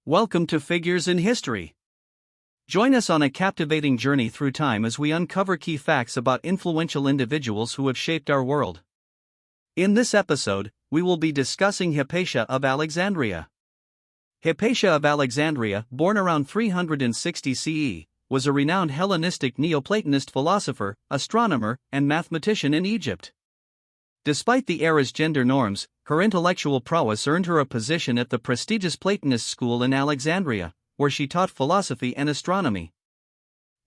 Welcome to Figures in History. Join us on a captivating journey through time as we uncover key facts about influential individuals who have shaped our world. In this episode, we will be discussing Hypatia of Alexandria. Hypatia of Alexandria, born around 360 CE, was a renowned Hellenistic Neoplatonist philosopher, astronomer, and mathematician in Egypt. Despite the era's gender norms, her intellectual prowess earned her a position at the prestigious Platonist school in Alexandria, where she taught philosophy and astronomy.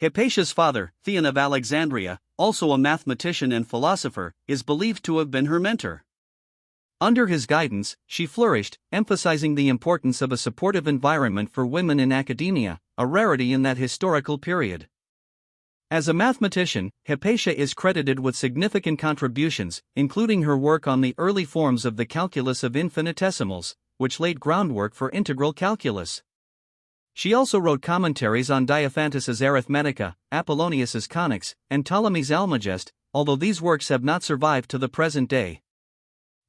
Hypatia's father, Theon of Alexandria, also a mathematician and philosopher, is believed to have been her mentor. Under his guidance, she flourished, emphasizing the importance of a supportive environment for women in academia, a rarity in that historical period. As a mathematician, Hypatia is credited with significant contributions, including her work on the early forms of the calculus of infinitesimals, which laid groundwork for integral calculus. She also wrote commentaries on Diophantus's Arithmetica, Apollonius's Conics, and Ptolemy's Almagest, although these works have not survived to the present day.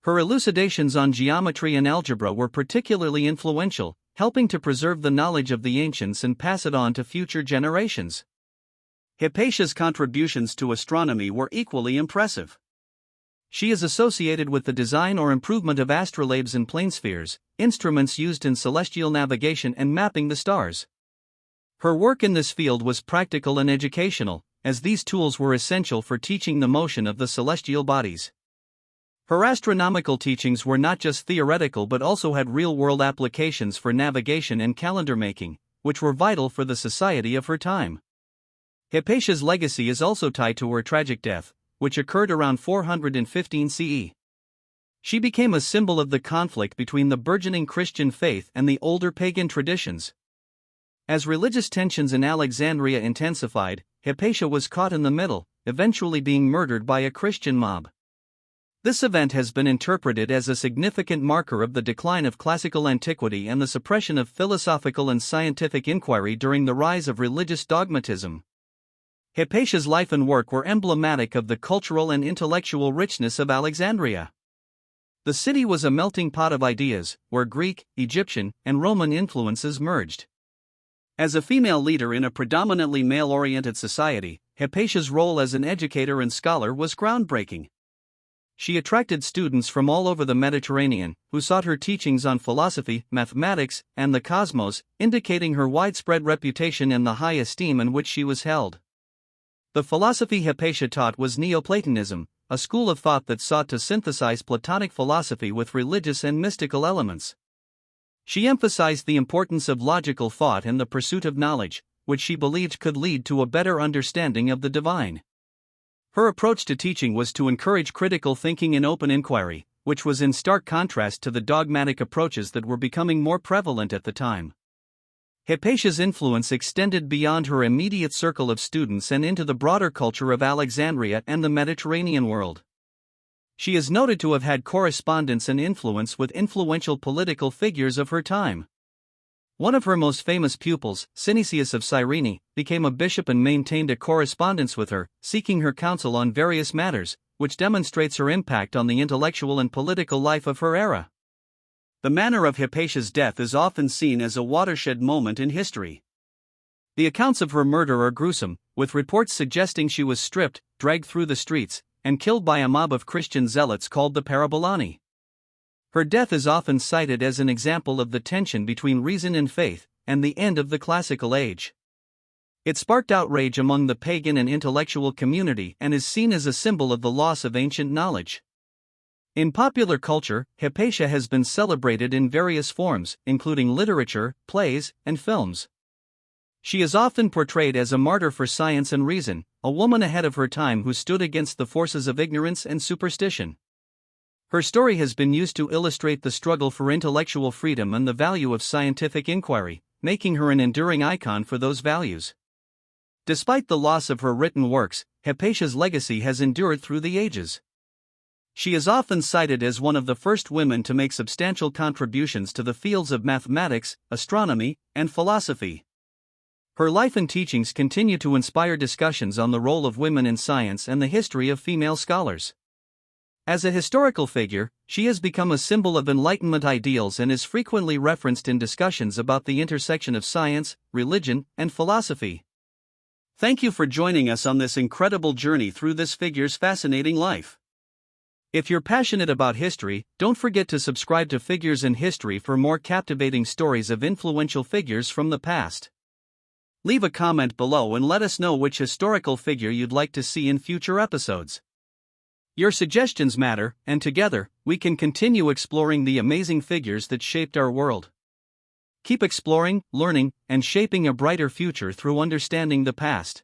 Her elucidations on geometry and algebra were particularly influential, helping to preserve the knowledge of the ancients and pass it on to future generations. Hypatia's contributions to astronomy were equally impressive. She is associated with the design or improvement of astrolabes and planespheres, instruments used in celestial navigation and mapping the stars. Her work in this field was practical and educational, as these tools were essential for teaching the motion of the celestial bodies. Her astronomical teachings were not just theoretical but also had real-world applications for navigation and calendar making, which were vital for the society of her time. Hypatia's legacy is also tied to her tragic death, which occurred around 415 CE. She became a symbol of the conflict between the burgeoning Christian faith and the older pagan traditions. As religious tensions in Alexandria intensified, Hypatia was caught in the middle, eventually being murdered by a Christian mob. This event has been interpreted as a significant marker of the decline of classical antiquity and the suppression of philosophical and scientific inquiry during the rise of religious dogmatism. Hypatia's life and work were emblematic of the cultural and intellectual richness of Alexandria. The city was a melting pot of ideas, where Greek, Egyptian, and Roman influences merged. As a female leader in a predominantly male-oriented society, Hypatia's role as an educator and scholar was groundbreaking. She attracted students from all over the Mediterranean, who sought her teachings on philosophy, mathematics, and the cosmos, indicating her widespread reputation and the high esteem in which she was held. The philosophy Hypatia taught was Neoplatonism, a school of thought that sought to synthesize Platonic philosophy with religious and mystical elements. She emphasized the importance of logical thought and the pursuit of knowledge, which she believed could lead to a better understanding of the divine. Her approach to teaching was to encourage critical thinking and open inquiry, which was in stark contrast to the dogmatic approaches that were becoming more prevalent at the time. Hypatia's influence extended beyond her immediate circle of students and into the broader culture of Alexandria and the Mediterranean world. She is noted to have had correspondence and influence with influential political figures of her time. One of her most famous pupils, Synesius of Cyrene, became a bishop and maintained a correspondence with her, seeking her counsel on various matters, which demonstrates her impact on the intellectual and political life of her era. The manner of Hypatia's death is often seen as a watershed moment in history. The accounts of her murder are gruesome, with reports suggesting she was stripped, dragged through the streets, and killed by a mob of Christian zealots called the Parabolani. Her death is often cited as an example of the tension between reason and faith, and the end of the classical age. It sparked outrage among the pagan and intellectual community and is seen as a symbol of the loss of ancient knowledge. In popular culture, Hypatia has been celebrated in various forms, including literature, plays, and films. She is often portrayed as a martyr for science and reason, a woman ahead of her time who stood against the forces of ignorance and superstition. Her story has been used to illustrate the struggle for intellectual freedom and the value of scientific inquiry, making her an enduring icon for those values. Despite the loss of her written works, Hypatia's legacy has endured through the ages. She is often cited as one of the first women to make substantial contributions to the fields of mathematics, astronomy, and philosophy. Her life and teachings continue to inspire discussions on the role of women in science and the history of female scholars. As a historical figure, she has become a symbol of Enlightenment ideals and is frequently referenced in discussions about the intersection of science, religion, and philosophy. Thank you for joining us on this incredible journey through this figure's fascinating life. If you're passionate about history, don't forget to subscribe to Figures in History for more captivating stories of influential figures from the past. Leave a comment below and let us know which historical figure you'd like to see in future episodes. Your suggestions matter, and together, we can continue exploring the amazing figures that shaped our world. Keep exploring, learning, and shaping a brighter future through understanding the past.